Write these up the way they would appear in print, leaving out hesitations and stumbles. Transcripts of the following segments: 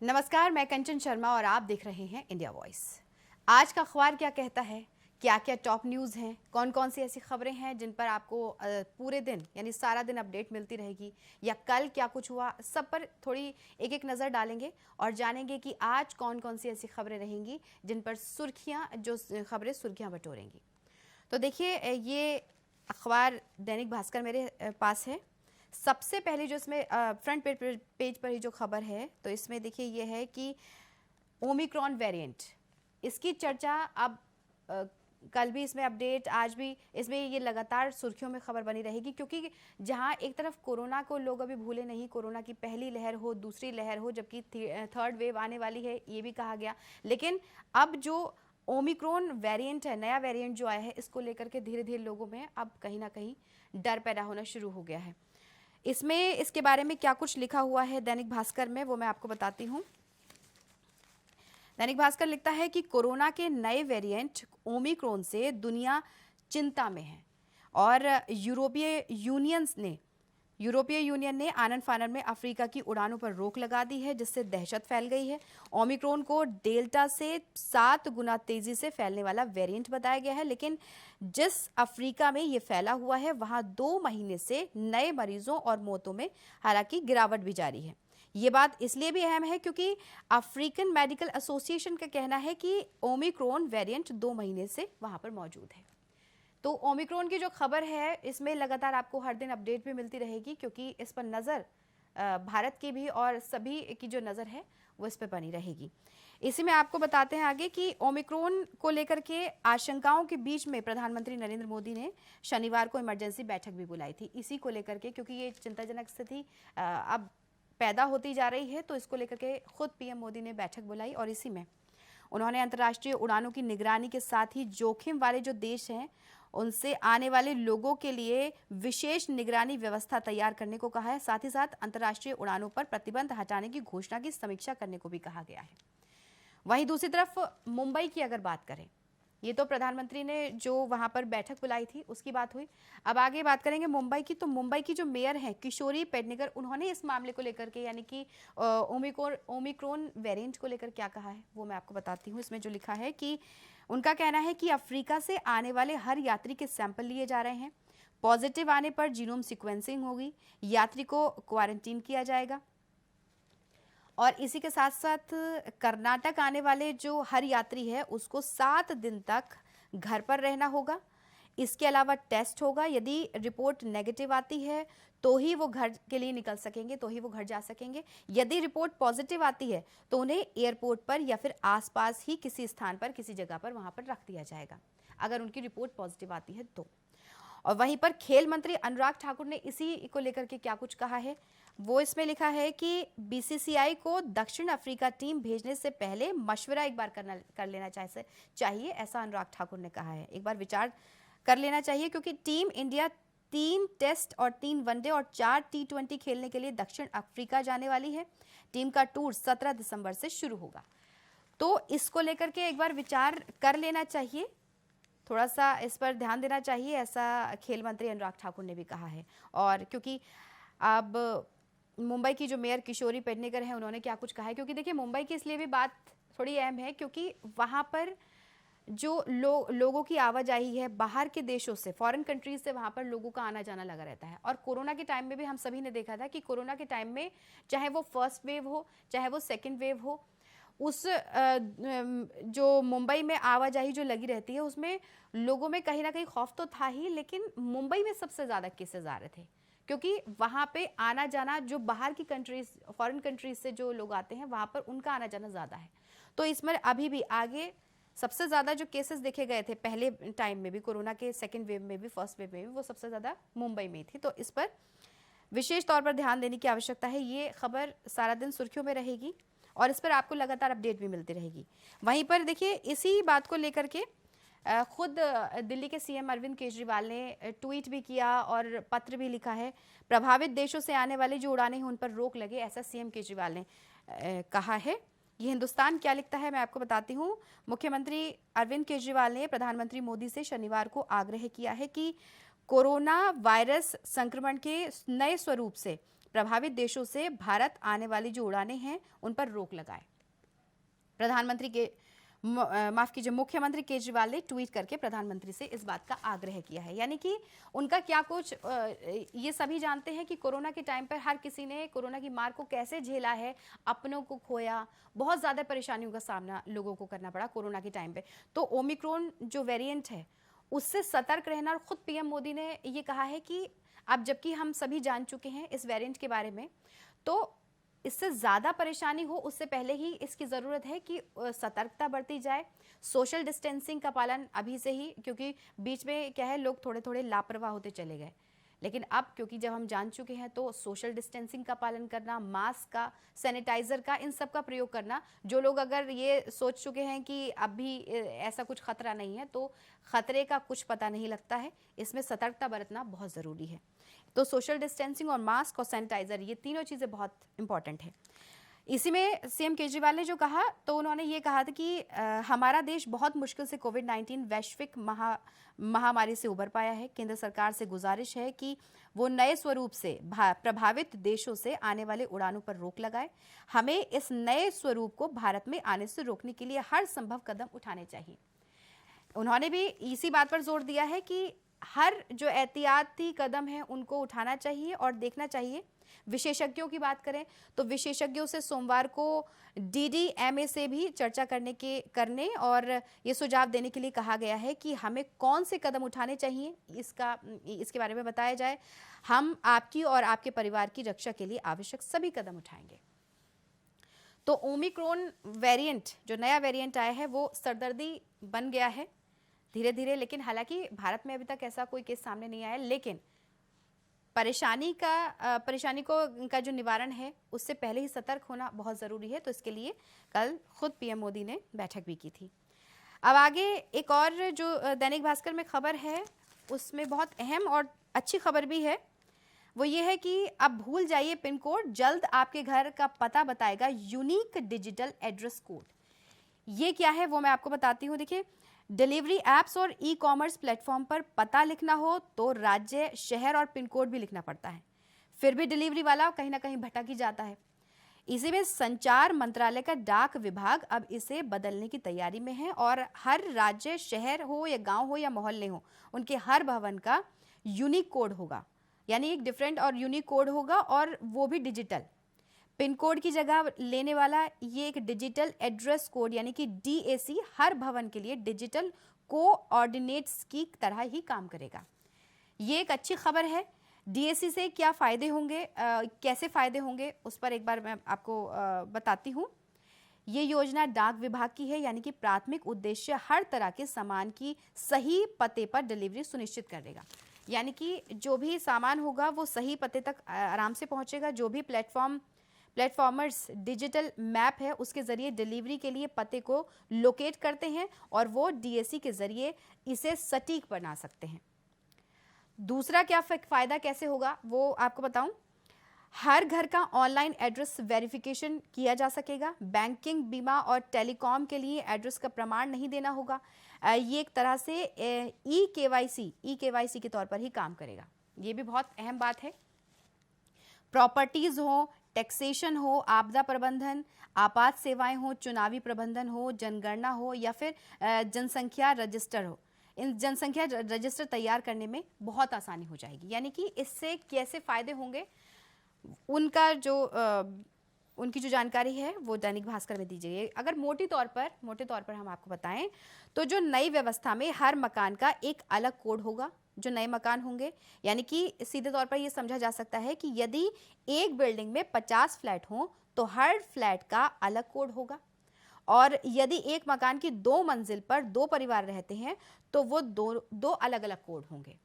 नमस्कार, मैं कंचन शर्मा और आप देख रहे हैं इंडिया वॉइस। आज का अखबार क्या कहता है, क्या क्या टॉप न्यूज़ हैं, कौन कौन सी ऐसी खबरें हैं जिन पर आपको पूरे दिन यानी सारा दिन अपडेट मिलती रहेगी, या कल क्या कुछ हुआ, सब पर थोड़ी एक एक नज़र डालेंगे और जानेंगे कि आज कौन कौन सी ऐसी खबरें रहेंगी जिन पर खबरें सुर्खियाँ बटोरेंगी। तो देखिए, ये अखबार दैनिक भास्कर मेरे पास है। सबसे पहले जो इसमें फ्रंट पेज पर ही जो खबर है, तो इसमें देखिए ये है कि ओमिक्रॉन वेरिएंट, इसकी चर्चा अब कल भी इसमें अपडेट, आज भी इसमें ये लगातार सुर्खियों में खबर बनी रहेगी, क्योंकि जहां एक तरफ कोरोना को लोग अभी भूले नहीं, कोरोना की पहली लहर हो, दूसरी लहर हो, जबकि थर्ड वेव आने वाली है ये भी कहा गया, लेकिन अब जो ओमिक्रॉन वेरिएंट है, नया वेरिएंट जो आया है, इसको लेकर के धीरे धीरे लोगों में अब कहीं ना कहीं डर पैदा होना शुरू हो गया है। इसमें इसके बारे में क्या कुछ लिखा हुआ है दैनिक भास्कर में, वो मैं आपको बताती हूँ। दैनिक भास्कर लिखता है कि कोरोना के नए वेरिएंट ओमिक्रॉन से दुनिया चिंता में है और यूरोपीय यूनियन ने आनन फानन में अफ्रीका की उड़ानों पर रोक लगा दी है, जिससे दहशत फैल गई है। ओमिक्रॉन को डेल्टा से 7 गुना तेजी से फैलने वाला वेरिएंट बताया गया है, लेकिन जिस अफ्रीका में ये फैला हुआ है वहां 2 महीने से नए मरीजों और मौतों में हालांकि गिरावट भी जारी है। ये बात इसलिए भी अहम है क्योंकि अफ्रीकन मेडिकल एसोसिएशन का कहना है कि ओमिक्रॉन वेरिएंट 2 महीने से वहां पर मौजूद है। तो ओमिक्रॉन की जो खबर है, इसमें लगातार आपको हर दिन अपडेट भी मिलती रहेगी, क्योंकि इस पर नज़र भारत की भी और सभी की जो नज़र है वो इस पर बनी रहेगी। इसी में आपको बताते हैं आगे कि ओमिक्रॉन को लेकर के आशंकाओं के बीच में प्रधानमंत्री नरेंद्र मोदी ने शनिवार को इमरजेंसी बैठक भी बुलाई थी इसी को लेकर के, क्योंकि ये चिंताजनक स्थिति अब पैदा होती जा रही है। तो इसको लेकर के खुद पीएम मोदी ने बैठक बुलाई और इसी में उन्होंने अंतर्राष्ट्रीय उड़ानों की निगरानी के साथ ही जोखिम वाले जो देश हैं उनसे आने वाले लोगों के लिए विशेष निगरानी व्यवस्था तैयार करने को कहा है। साथ ही साथ अंतर्राष्ट्रीय उड़ानों पर प्रतिबंध हटाने की घोषणा की समीक्षा करने को भी कहा गया है। वहीं दूसरी तरफ मुंबई की अगर बात करें, ये तो प्रधानमंत्री ने जो वहां पर बैठक बुलाई थी उसकी बात हुई। अब आगे बात करेंगे मुंबई की। तो मुंबई की जो मेयर हैं किशोरी पेडनेकर, उन्होंने इस मामले को लेकर के यानी कि ओमिक्रॉन वेरिएंट को लेकर क्या कहा है वो मैं आपको बताती हूँ। इसमें जो लिखा है कि उनका कहना है कि अफ्रीका से आने वाले हर यात्री के सैंपल लिए जा रहे हैं, पॉजिटिव आने पर जीनोम सिक्वेंसिंग होगी, यात्री को क्वारंटीन किया जाएगा और इसी के साथ साथ कर्नाटक आने वाले जो हर यात्री है उसको 7 दिन तक घर पर रहना होगा। इसके अलावा टेस्ट होगा, यदि रिपोर्ट नेगेटिव आती है तो ही वो घर के लिए निकल सकेंगे, तो ही वो घर जा सकेंगे। यदि रिपोर्ट पॉजिटिव आती है तो उन्हें एयरपोर्ट पर या फिर आसपास ही किसी स्थान पर, किसी जगह पर वहां पर रख दिया जाएगा अगर उनकी रिपोर्ट पॉजिटिव आती है तो। और वहीं पर खेल मंत्री अनुराग ठाकुर ने इसी को लेकर के क्या कुछ कहा है, वो इसमें लिखा है कि बीसीसीआई को दक्षिण अफ्रीका टीम भेजने से पहले मशवरा एक बार कर लेना चाहिए, ऐसा अनुराग ठाकुर ने कहा है। एक बार विचार कर लेना चाहिए, क्योंकि टीम इंडिया 3 टेस्ट और 3 वनडे और 4 T20 खेलने के लिए दक्षिण अफ्रीका जाने वाली है। टीम का टूर 17 दिसंबर से शुरू होगा, तो इसको लेकर के एक बार विचार कर लेना चाहिए, थोड़ा सा इस पर ध्यान देना चाहिए, ऐसा खेल मंत्री अनुराग ठाकुर ने भी कहा है। और क्योंकि अब मुंबई की जो मेयर किशोरी पेडनेकर है उन्होंने क्या कुछ कहा है, क्योंकि देखिए मुंबई की इसलिए भी बात थोड़ी अहम है क्योंकि वहाँ पर जो लोगों की आवाजाही है बाहर के देशों से, फॉरेन कंट्रीज से, वहाँ पर लोगों का आना जाना लगा रहता है। और कोरोना के टाइम में भी हम सभी ने देखा था कि कोरोना के टाइम में चाहे वो फर्स्ट वेव हो चाहे वो सेकेंड वेव हो, उस जो मुंबई में आवाजाही जो लगी रहती है उसमें लोगों में कहीं ना कहीं खौफ तो था ही, लेकिन मुंबई में सबसे ज़्यादा केसेस आ रहे थे क्योंकि वहाँ पे आना जाना, जो बाहर की कंट्रीज, फॉरेन कंट्रीज से जो लोग आते हैं वहाँ पर उनका आना जाना ज़्यादा है। तो इसमें अभी भी आगे सबसे ज़्यादा जो केसेस देखे गए थे पहले टाइम में भी, कोरोना के सेकेंड वेव में भी, फर्स्ट वेव में भी, वो सबसे ज़्यादा मुंबई में थी। तो इस पर विशेष तौर पर ध्यान देने की आवश्यकता है। ये खबर सारा दिन सुर्खियों में रहेगी और इस पर आपको लगातार अपडेट भी मिलती रहेगी। वहीं पर देखिए इसी बात को लेकर के खुद दिल्ली के सीएम अरविंद केजरीवाल ने ट्वीट भी किया और पत्र भी लिखा है। प्रभावित देशों से आने वाली जो उड़ानें हैं उन पर रोक लगे, ऐसा सीएम केजरीवाल ने कहा है। ये हिंदुस्तान क्या लिखता है मैं आपको बताती हूँ। मुख्यमंत्री अरविंद केजरीवाल ने प्रधानमंत्री मोदी से शनिवार को आग्रह किया है कि कोरोना वायरस संक्रमण के नए स्वरूप से प्रभावित देशों से भारत आने वाली जो उड़ानें हैं उन पर रोक लगाए। मुख्यमंत्री केजरीवाल ने ट्वीट करके प्रधानमंत्री से इस बात का आग्रह किया है। यानी कि उनका क्या कुछ, ये सभी जानते हैं कि कोरोना के टाइम पर हर किसी ने कोरोना की मार को कैसे झेला है, अपनों को खोया, बहुत ज़्यादा परेशानियों का सामना लोगों को करना पड़ा कोरोना के टाइम पे। तो ओमिक्रॉन जो वेरिएंट है उससे सतर्क रहना, और खुद पीएम मोदी ने ये कहा है कि अब जबकि हम सभी जान चुके हैं इस वेरिएंट के बारे में, तो इससे ज़्यादा परेशानी हो उससे पहले ही इसकी ज़रूरत है कि सतर्कता बरती जाए, सोशल डिस्टेंसिंग का पालन अभी से ही, क्योंकि बीच में क्या है लोग थोड़े थोड़े लापरवाह होते चले गए, लेकिन अब क्योंकि जब हम जान चुके हैं तो सोशल डिस्टेंसिंग का पालन करना, मास्क का, सैनिटाइजर का, इन सब का प्रयोग करना। जो लोग अगर ये सोच चुके हैं कि अब भी ऐसा कुछ खतरा नहीं है, तो खतरे का कुछ पता नहीं लगता है, इसमें सतर्कता बरतना बहुत ज़रूरी है। तो सोशल डिस्टेंसिंग और मास्क और सैनिटाइजर, ये तीनों चीज़ें बहुत इंपॉर्टेंट है। इसी में सीएम केजरीवाल ने जो कहा, तो उन्होंने ये कहा था कि हमारा देश बहुत मुश्किल से कोविड-19 वैश्विक महामारी से उबर पाया है। केंद्र सरकार से गुजारिश है कि वो नए स्वरूप से प्रभावित देशों से आने वाले उड़ानों पर रोक लगाए। हमें इस नए स्वरूप को भारत में आने से रोकने के लिए हर संभव कदम उठाने चाहिए। उन्होंने भी इसी बात पर जोर दिया है कि हर जो एहतियाती कदम है उनको उठाना चाहिए और देखना चाहिए। विशेषज्ञों की बात करें तो विशेषज्ञों से सोमवार को DDMA से भी चर्चा करने और ये सुझाव देने के लिए कहा गया है कि हमें कौन से कदम उठाने चाहिए, इसके बारे में बताया जाए। हम आपकी और आपके परिवार की रक्षा के लिए आवश्यक सभी कदम उठाएंगे। तो ओमिक्रॉन वेरिएंट, जो नया वेरिएंट आया है, वो सरदर्दी बन गया है धीरे धीरे, लेकिन हालांकि भारत में अभी तक ऐसा कोई केस सामने नहीं आया, लेकिन परेशानी का जो निवारण है उससे पहले ही सतर्क होना बहुत ज़रूरी है। तो इसके लिए कल खुद पीएम मोदी ने बैठक भी की थी। अब आगे एक और जो दैनिक भास्कर में खबर है उसमें बहुत अहम और अच्छी खबर भी है, वो ये है कि अब भूल जाइए पिन कोड, जल्द आपके घर का पता बताएगा यूनिक डिजिटल एड्रेस कोड। ये क्या है वो मैं आपको बताती हूँ। देखिए, डिलीवरी एप्स और ई-कॉमर्स प्लेटफॉर्म पर पता लिखना हो तो राज्य, शहर और पिन कोड भी लिखना पड़ता है, फिर भी डिलीवरी वाला कहीं ना कहीं भटक ही जाता है। इसी में संचार मंत्रालय का डाक विभाग अब इसे बदलने की तैयारी में है और हर राज्य, शहर हो या गांव हो या मोहल्ले हो, उनके हर भवन का यूनिक कोड होगा, यानी एक डिफरेंट और यूनिक कोड होगा, और वो भी डिजिटल। पिन कोड की जगह लेने वाला ये एक डिजिटल एड्रेस कोड यानी कि DAC हर भवन के लिए डिजिटल कोऑर्डिनेट्स की तरह ही काम करेगा। ये एक अच्छी खबर है। DAC से क्या फ़ायदे होंगे, कैसे फ़ायदे होंगे, उस पर एक बार मैं आपको बताती हूँ। ये योजना डाक विभाग की है, यानी कि प्राथमिक उद्देश्य हर तरह के सामान की सही पते पर डिलीवरी सुनिश्चित करेगा। यानी कि जो भी सामान होगा वो सही पते तक आराम से पहुँचेगा। जो भी प्लेटफॉर्मर्स डिजिटल मैप है उसके ज़रिए डिलीवरी के लिए पते को लोकेट करते हैं और वो DAC के ज़रिए इसे सटीक बना सकते हैं। दूसरा क्या फ़ायदा कैसे होगा वो आपको बताऊं। हर घर का ऑनलाइन एड्रेस वेरिफिकेशन किया जा सकेगा। बैंकिंग, बीमा और टेलीकॉम के लिए एड्रेस का प्रमाण नहीं देना होगा। ये एक तरह से ई-KYC के तौर पर ही काम करेगा। ये भी बहुत अहम बात है। प्रॉपर्टीज़ हो, टैक्सेशन हो, आपदा प्रबंधन, आपात सेवाएं हो, चुनावी प्रबंधन हो, जनगणना हो या फिर जनसंख्या रजिस्टर हो, इन जनसंख्या रजिस्टर तैयार करने में बहुत आसानी हो जाएगी। यानी कि इससे कैसे फ़ायदे होंगे उनकी जो जानकारी है वो दैनिक भास्कर में दी जाइए। अगर मोटे तौर पर हम आपको बताएं तो जो नई व्यवस्था में हर मकान का एक अलग कोड होगा जो नए मकान होंगे। यानी कि सीधे तौर पर ये समझा जा सकता है कि यदि एक बिल्डिंग में 50 फ्लैट हों तो हर फ्लैट का अलग कोड होगा, और यदि एक मकान की 2 मंजिल पर 2 परिवार रहते हैं तो वो दो अलग अलग कोड होंगे।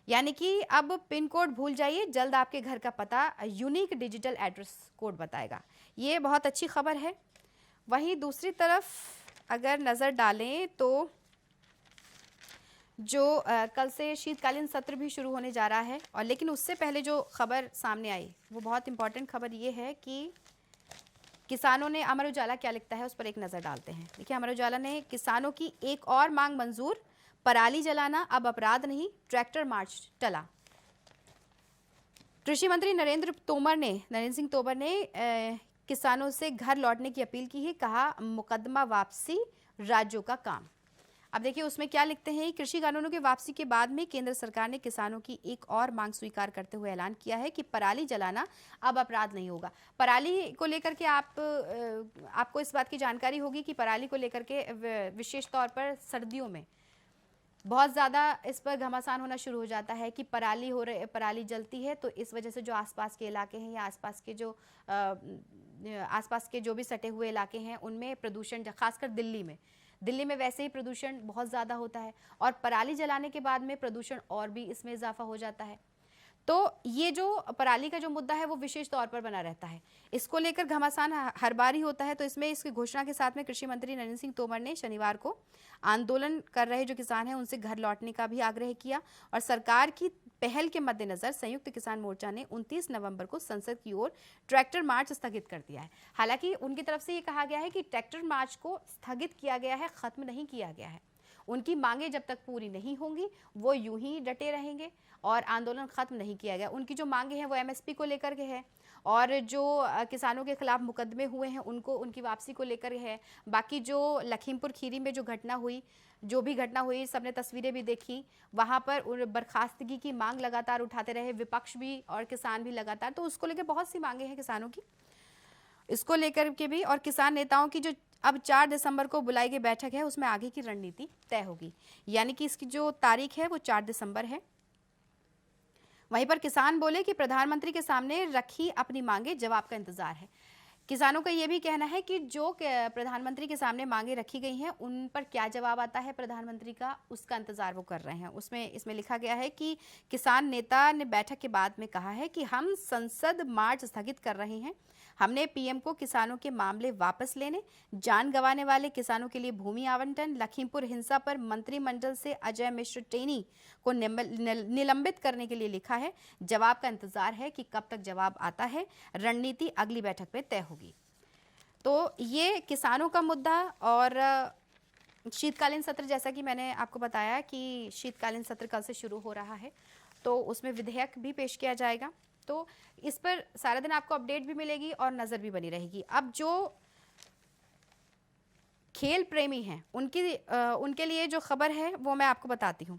यानी कि अब पिन कोड भूल जाइए, जल्द आपके घर का पता यूनिक डिजिटल एड्रेस कोड बताएगा। ये बहुत अच्छी खबर है। वहीं दूसरी तरफ अगर नज़र डालें तो जो कल से शीतकालीन सत्र भी शुरू होने जा रहा है, और लेकिन उससे पहले जो खबर सामने आई वो बहुत इंपॉर्टेंट खबर ये है कि किसानों ने, अमर उजाला क्या लिखता है उस पर एक नज़र डालते हैं। देखिए, अमर उजाला ने किसानों की एक और मांग मंजूर, पराली जलाना अब अपराध नहीं, ट्रैक्टर मार्च टला। कृषि मंत्री नरेंद्र सिंह तोमर ने किसानों से घर लौटने की अपील की है। कहा, मुकदमा वापसी राज्यों का काम। अब देखिए उसमें क्या लिखते हैं। कृषि कानूनों के वापसी के बाद में केंद्र सरकार ने किसानों की एक और मांग स्वीकार करते हुए ऐलान किया है कि पराली जलाना अब अपराध नहीं होगा। पराली को लेकर के आपको इस बात की जानकारी होगी कि पराली को लेकर के विशेष तौर पर सर्दियों में बहुत ज़्यादा इस पर घमासान होना शुरू हो जाता है कि पराली जलती है, तो इस वजह से जो आसपास के इलाके हैं या आसपास के जो भी सटे हुए इलाके हैं उनमें प्रदूषण, खासकर दिल्ली में वैसे ही प्रदूषण बहुत ज़्यादा होता है और पराली जलाने के बाद में प्रदूषण और भी इसमें इजाफा हो जाता है। तो ये जो पराली का जो मुद्दा है वो विशेष तौर पर बना रहता है। इसको लेकर घमासान हर बार ही होता है। तो इसमें इसकी घोषणा के साथ में कृषि मंत्री नरेंद्र सिंह तोमर ने शनिवार को आंदोलन कर रहे जो किसान हैं उनसे घर लौटने का भी आग्रह किया और सरकार की पहल के मद्देनजर संयुक्त किसान मोर्चा ने 29 नवंबर को संसद की ओर ट्रैक्टर मार्च स्थगित कर दिया है। हालांकि उनकी तरफ से ये कहा गया है कि ट्रैक्टर मार्च को स्थगित किया गया है, खत्म नहीं किया गया है। उनकी मांगे जब तक पूरी नहीं होंगी वो यूं ही डटे रहेंगे और आंदोलन खत्म नहीं किया गया। उनकी जो मांगे हैं वो एमएसपी को लेकर के है और जो किसानों के खिलाफ मुकदमे हुए हैं उनकी वापसी को लेकर है। बाकी जो लखीमपुर खीरी में जो भी घटना हुई सबने तस्वीरें भी देखी, वहां पर बर्खास्तगी की मांग लगातार उठाते रहे विपक्ष भी और किसान भी लगातार। तो उसको लेकर बहुत सी मांगे हैं किसानों की, इसको लेकर के भी। और किसान नेताओं की जो अब 4 दिसंबर को बुलाई गई बैठक है उसमें आगे की रणनीति तय होगी, यानी कि इसकी जो तारीख है वो 4 दिसंबर है। वहीं पर किसान बोले कि प्रधानमंत्री के सामने रखी अपनी मांगे, जवाब का इंतजार है। किसानों का यह भी कहना है कि जो प्रधानमंत्री के सामने मांगे रखी गई हैं उन पर क्या जवाब आता है प्रधानमंत्री का, उसका इंतजार वो कर रहे हैं। इसमें लिखा गया है कि किसान नेता ने बैठक के बाद में कहा है कि हम संसद मार्च स्थगित कर रहे हैं। हमने पीएम को किसानों के मामले वापस लेने, जान गंवाने वाले किसानों के लिए भूमि आवंटन, लखीमपुर हिंसा पर मंत्रिमंडल से अजय मिश्र टेनी को निलंबित करने के लिए लिखा है। जवाब का इंतजार है कि कब तक जवाब आता है। रणनीति अगली बैठक में तय होगी। तो ये किसानों का मुद्दा। और शीतकालीन सत्र, जैसा कि मैंने आपको बताया कि शीतकालीन सत्र कल से शुरू हो रहा है, तो उसमें विधेयक भी पेश किया जाएगा। तो इस पर सारा दिन आपको अपडेट भी मिलेगी और नजर भी बनी रहेगी। अब जो खेल प्रेमी हैं उनके लिए जो खबर है वो मैं आपको बताती हूँ।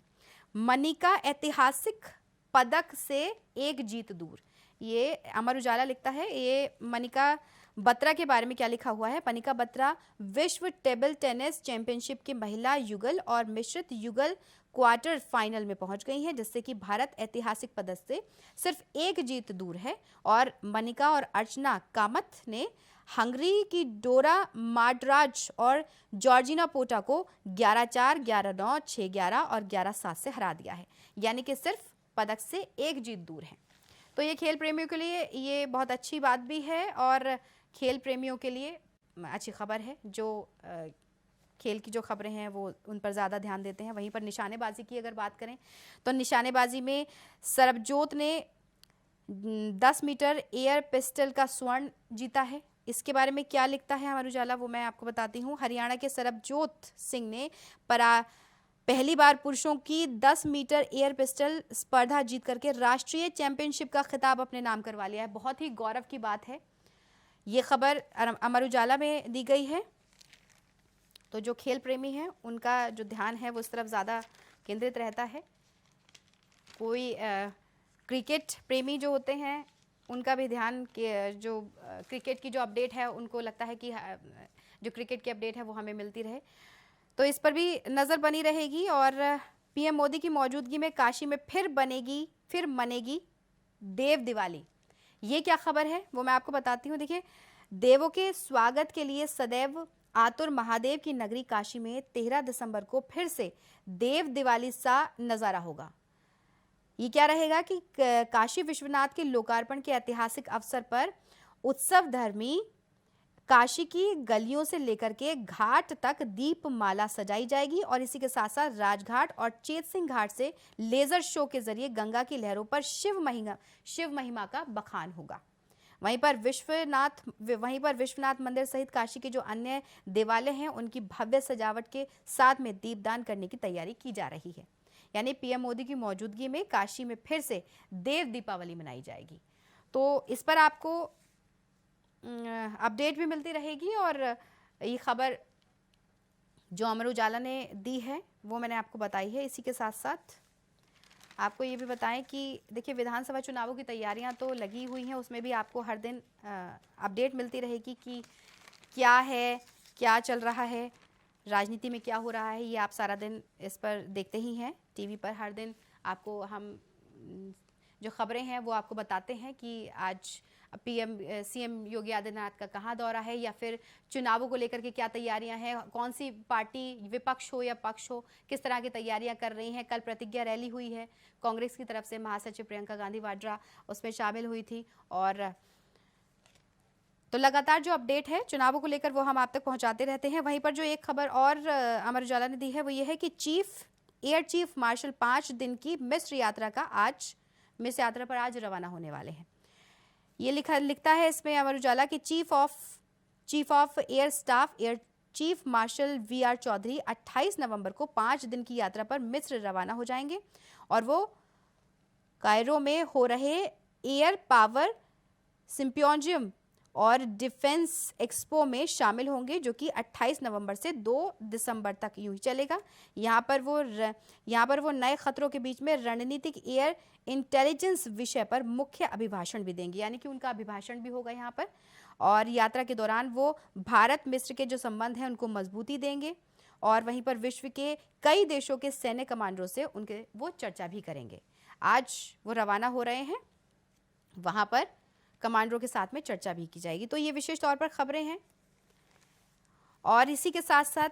मनिका ऐतिहासिक पदक से एक जीत दूर, ये अमर उजाला लिखता है। ये मनिका बत्रा के बारे में क्या लिखा हुआ है। मनिका बत्रा विश्व टेबल टेनिस चैंपियनशिप के महिला युगल और मिश्रित युगल क्वार्टर फाइनल में पहुंच गई हैं, जिससे कि भारत ऐतिहासिक पदक से सिर्फ एक जीत दूर है। और मनिका और अर्चना कामत ने हंगरी की डोरा माड्राज और जॉर्जिना पोटा को 11-4, 11-9, 6-11 और 11-7 से हरा दिया है, यानी कि सिर्फ पदक से एक जीत दूर है। तो ये खेल प्रेमियों के लिए ये बहुत अच्छी बात भी है और खेल प्रेमियों के लिए अच्छी खबर है। जो खेल की जो खबरें हैं वो उन पर ज़्यादा ध्यान देते हैं। वहीं पर निशानेबाजी की अगर बात करें तो निशानेबाजी में सरबजोत ने 10 मीटर एयर पिस्टल का स्वर्ण जीता है। इसके बारे में क्या लिखता है अमर उजाला, वो मैं आपको बताती हूँ। हरियाणा के सरबजोत सिंह ने पहली बार पुरुषों की 10 मीटर एयर पिस्टल स्पर्धा जीत करके राष्ट्रीय चैंपियनशिप का खिताब अपने नाम करवा लिया है। बहुत ही गौरव की बात है। ये खबर अमर उजाला में दी गई है। तो जो खेल प्रेमी हैं उनका जो ध्यान है वो इस तरफ ज़्यादा केंद्रित रहता है। कोई क्रिकेट प्रेमी जो होते हैं उनका भी ध्यान जो क्रिकेट की जो अपडेट है उनको लगता है कि जो क्रिकेट की अपडेट है वो हमें मिलती रहे, तो इस पर भी नज़र बनी रहेगी। और पीएम मोदी की मौजूदगी में काशी में फिर मनेगी देव दिवाली। ये क्या खबर है वो मैं आपको बताती हूँ। देखिए, देवों के स्वागत के लिए सदैव आतुर महादेव की नगरी काशी में 13 दिसंबर को फिर से देव दिवाली सा नज़ारा होगा। ये क्या रहेगा कि काशी विश्वनाथ के लोकार्पण के ऐतिहासिक अवसर पर उत्सव धर्मी काशी की गलियों से लेकर के घाट तक दीपमाला सजाई जाएगी और इसी के साथ साथ राजघाट और चेत सिंह घाट से लेजर शो के जरिए गंगा की लहरों पर शिव महिमा का बखान होगा। वहीं पर विश्वनाथ मंदिर सहित काशी के जो अन्य देवालय हैं उनकी भव्य सजावट के साथ में दीपदान करने की तैयारी की जा रही है। यानी पीएम मोदी की मौजूदगी में काशी में फिर से देव दीपावली मनाई जाएगी। तो इस पर आपको अपडेट भी मिलती रहेगी और ये खबर जो अमर उजाला ने दी है वो मैंने आपको बताई है। इसी के साथ साथ आपको ये भी बताएं कि देखिए विधानसभा चुनावों की तैयारियां तो लगी हुई हैं, उसमें भी आपको हर दिन अपडेट मिलती रहेगी कि क्या है, क्या चल रहा है, राजनीति में क्या हो रहा है। ये आप सारा दिन इस पर देखते ही हैं टीवी पर। हर दिन आपको हम जो खबरें हैं वो आपको बताते हैं कि आज सीएम योगी आदित्यनाथ का कहाँ दौरा है या फिर चुनावों को लेकर के क्या तैयारियां हैं, कौन सी पार्टी विपक्ष हो या पक्ष हो किस तरह की तैयारियां कर रही हैं। कल प्रतिज्ञा रैली हुई है कांग्रेस की तरफ से, महासचिव प्रियंका गांधी वाड्रा उसमें शामिल हुई थी। और तो लगातार जो अपडेट है चुनावों को लेकर वो हम आप तक पहुंचाते रहते हैं। वहीं पर जो एक खबर और अमर उजाला ने दी है वो ये है कि एयर चीफ मार्शल 5 दिन की मिस्र यात्रा पर आज रवाना होने वाले हैं। ये लिखता है इसमें अमर उजाला की chief of air staff air chief marshal VR Chaudhary 28 नवंबर को 5 दिन की यात्रा पर मिस्र रवाना हो जाएंगे और वो कायरो में हो रहे एयर पावर सिम्पोजियम और डिफेंस एक्सपो में शामिल होंगे, जो कि 28 नवंबर से 2 दिसंबर तक यूं ही चलेगा। यहाँ पर वो नए खतरों के बीच में रणनीतिक एयर इंटेलिजेंस विषय पर मुख्य अभिभाषण भी देंगे, यानी कि उनका अभिभाषण भी होगा यहाँ पर। और यात्रा के दौरान वो भारत मिस्र के जो संबंध हैं उनको मजबूती देंगे और वहीं पर विश्व के कई देशों के सैन्य कमांडरों से वो चर्चा भी करेंगे। आज वो रवाना हो रहे हैं, वहाँ पर कमांडरों के साथ में चर्चा भी की जाएगी। तो ये विशेष तौर पर खबरें हैं। और इसी के साथ साथ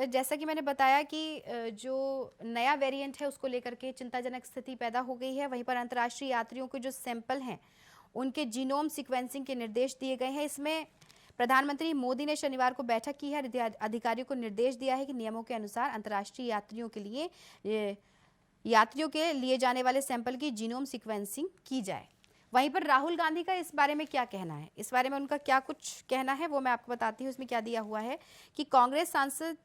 जैसा कि मैंने बताया कि जो नया वेरिएंट है उसको लेकर के चिंताजनक स्थिति पैदा हो गई है। वहीं पर अंतर्राष्ट्रीय यात्रियों के जो सैंपल हैं उनके जीनोम सीक्वेंसिंग के निर्देश दिए गए हैं। इसमें प्रधानमंत्री मोदी ने शनिवार को बैठक की है, अधिकारियों को निर्देश दिया है कि नियमों के अनुसार अंतर्राष्ट्रीय यात्रियों के लिए जाने वाले सैंपल की जीनोम सीक्वेंसिंग की जाए। वहीं पर राहुल गांधी का इस बारे में क्या कहना है, इस बारे में उनका क्या कुछ कहना है वो मैं आपको बताती हूँ। इसमें क्या दिया हुआ है कि कांग्रेस सांसद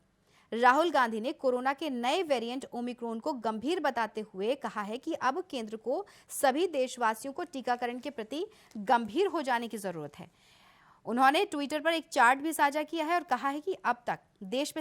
राहुल गांधी ने कोरोना के नए वेरिएंट ओमिक्रॉन को गंभीर बताते हुए कहा है कि अब केंद्र को सभी देशवासियों को टीकाकरण के प्रति गंभीर हो जाने की जरूरत है। उन्होंने ट्विटर पर एक चार्ट भी साझा किया है और कहा है कि अब तक देश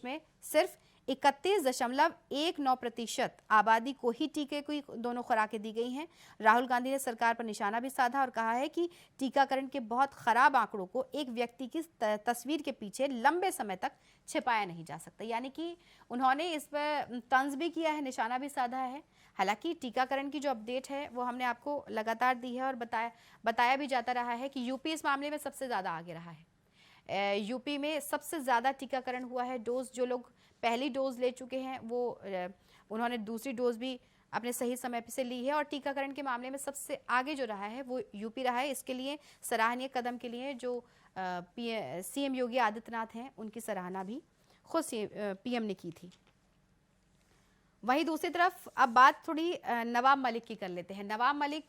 में सिर्फ 31.19% आबादी को ही टीके की दोनों खुराकें दी गई हैं। राहुल गांधी ने सरकार पर निशाना भी साधा और कहा है कि टीकाकरण के बहुत खराब आंकड़ों को एक व्यक्ति की तस्वीर के पीछे लंबे समय तक छिपाया नहीं जा सकता। यानी कि उन्होंने इस पर तंज भी किया है, निशाना भी साधा है। हालांकि टीकाकरण की जो अपडेट है वो हमने आपको लगातार दी है और बताया भी जाता रहा है कि यूपी इस मामले में सबसे ज़्यादा आगे रहा है। यूपी में सबसे ज़्यादा टीकाकरण हुआ है। डोज जो लोग पहली डोज ले चुके हैं वो उन्होंने दूसरी डोज भी अपने सही समय से ली है और टीकाकरण के मामले में सबसे आगे जो रहा है वो यूपी रहा है। इसके लिए सराहनीय कदम के लिए जो सीएम योगी आदित्यनाथ हैं उनकी सराहना भी खुद पीएम ने की थी। वहीं दूसरी तरफ अब बात थोड़ी नवाब मलिक की कर लेते हैं। नवाब मलिक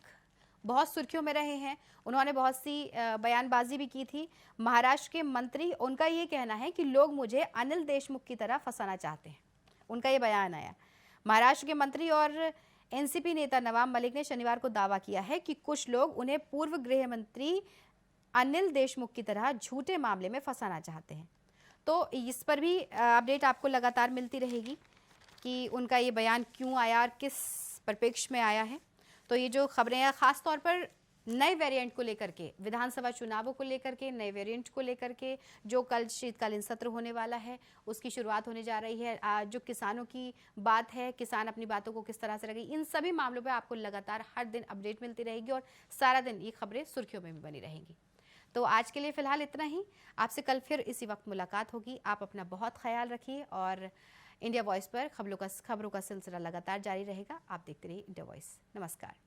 बहुत सुर्खियों में रहे हैं, उन्होंने बहुत सी बयानबाजी भी की थी। महाराष्ट्र के मंत्री, उनका ये कहना है कि लोग मुझे अनिल देशमुख की तरह फंसाना चाहते हैं, उनका ये बयान आया। महाराष्ट्र के मंत्री और एनसीपी नेता नवाब मलिक ने शनिवार को दावा किया है कि कुछ लोग उन्हें पूर्व गृह मंत्री अनिल देशमुख की तरह झूठे मामले में फंसाना चाहते हैं। तो इस पर भी अपडेट आपको लगातार मिलती रहेगी कि उनका ये बयान क्यों आया और किस परिप्रेक्ष्य में आया है। तो ये जो खबरें हैं खास तौर पर नए वेरिएंट को लेकर के, विधानसभा चुनावों को लेकर के, नए वेरिएंट को लेकर के, जो कल शीतकालीन सत्र होने वाला है उसकी शुरुआत होने जा रही है। जो किसानों की बात है, किसान अपनी बातों को किस तरह से रखें, इन सभी मामलों पे आपको लगातार हर दिन अपडेट मिलती रहेगी और सारा दिन ये खबरें सुर्खियों में भी बनी रहेंगी। तो आज के लिए फिलहाल इतना ही। आपसे कल फिर इसी वक्त मुलाकात होगी। आप अपना बहुत ख्याल रखिए और इंडिया वॉइस पर खबरों का सिलसिला लगातार जारी रहेगा। आप देखते रहिए इंडिया वॉइस। नमस्कार।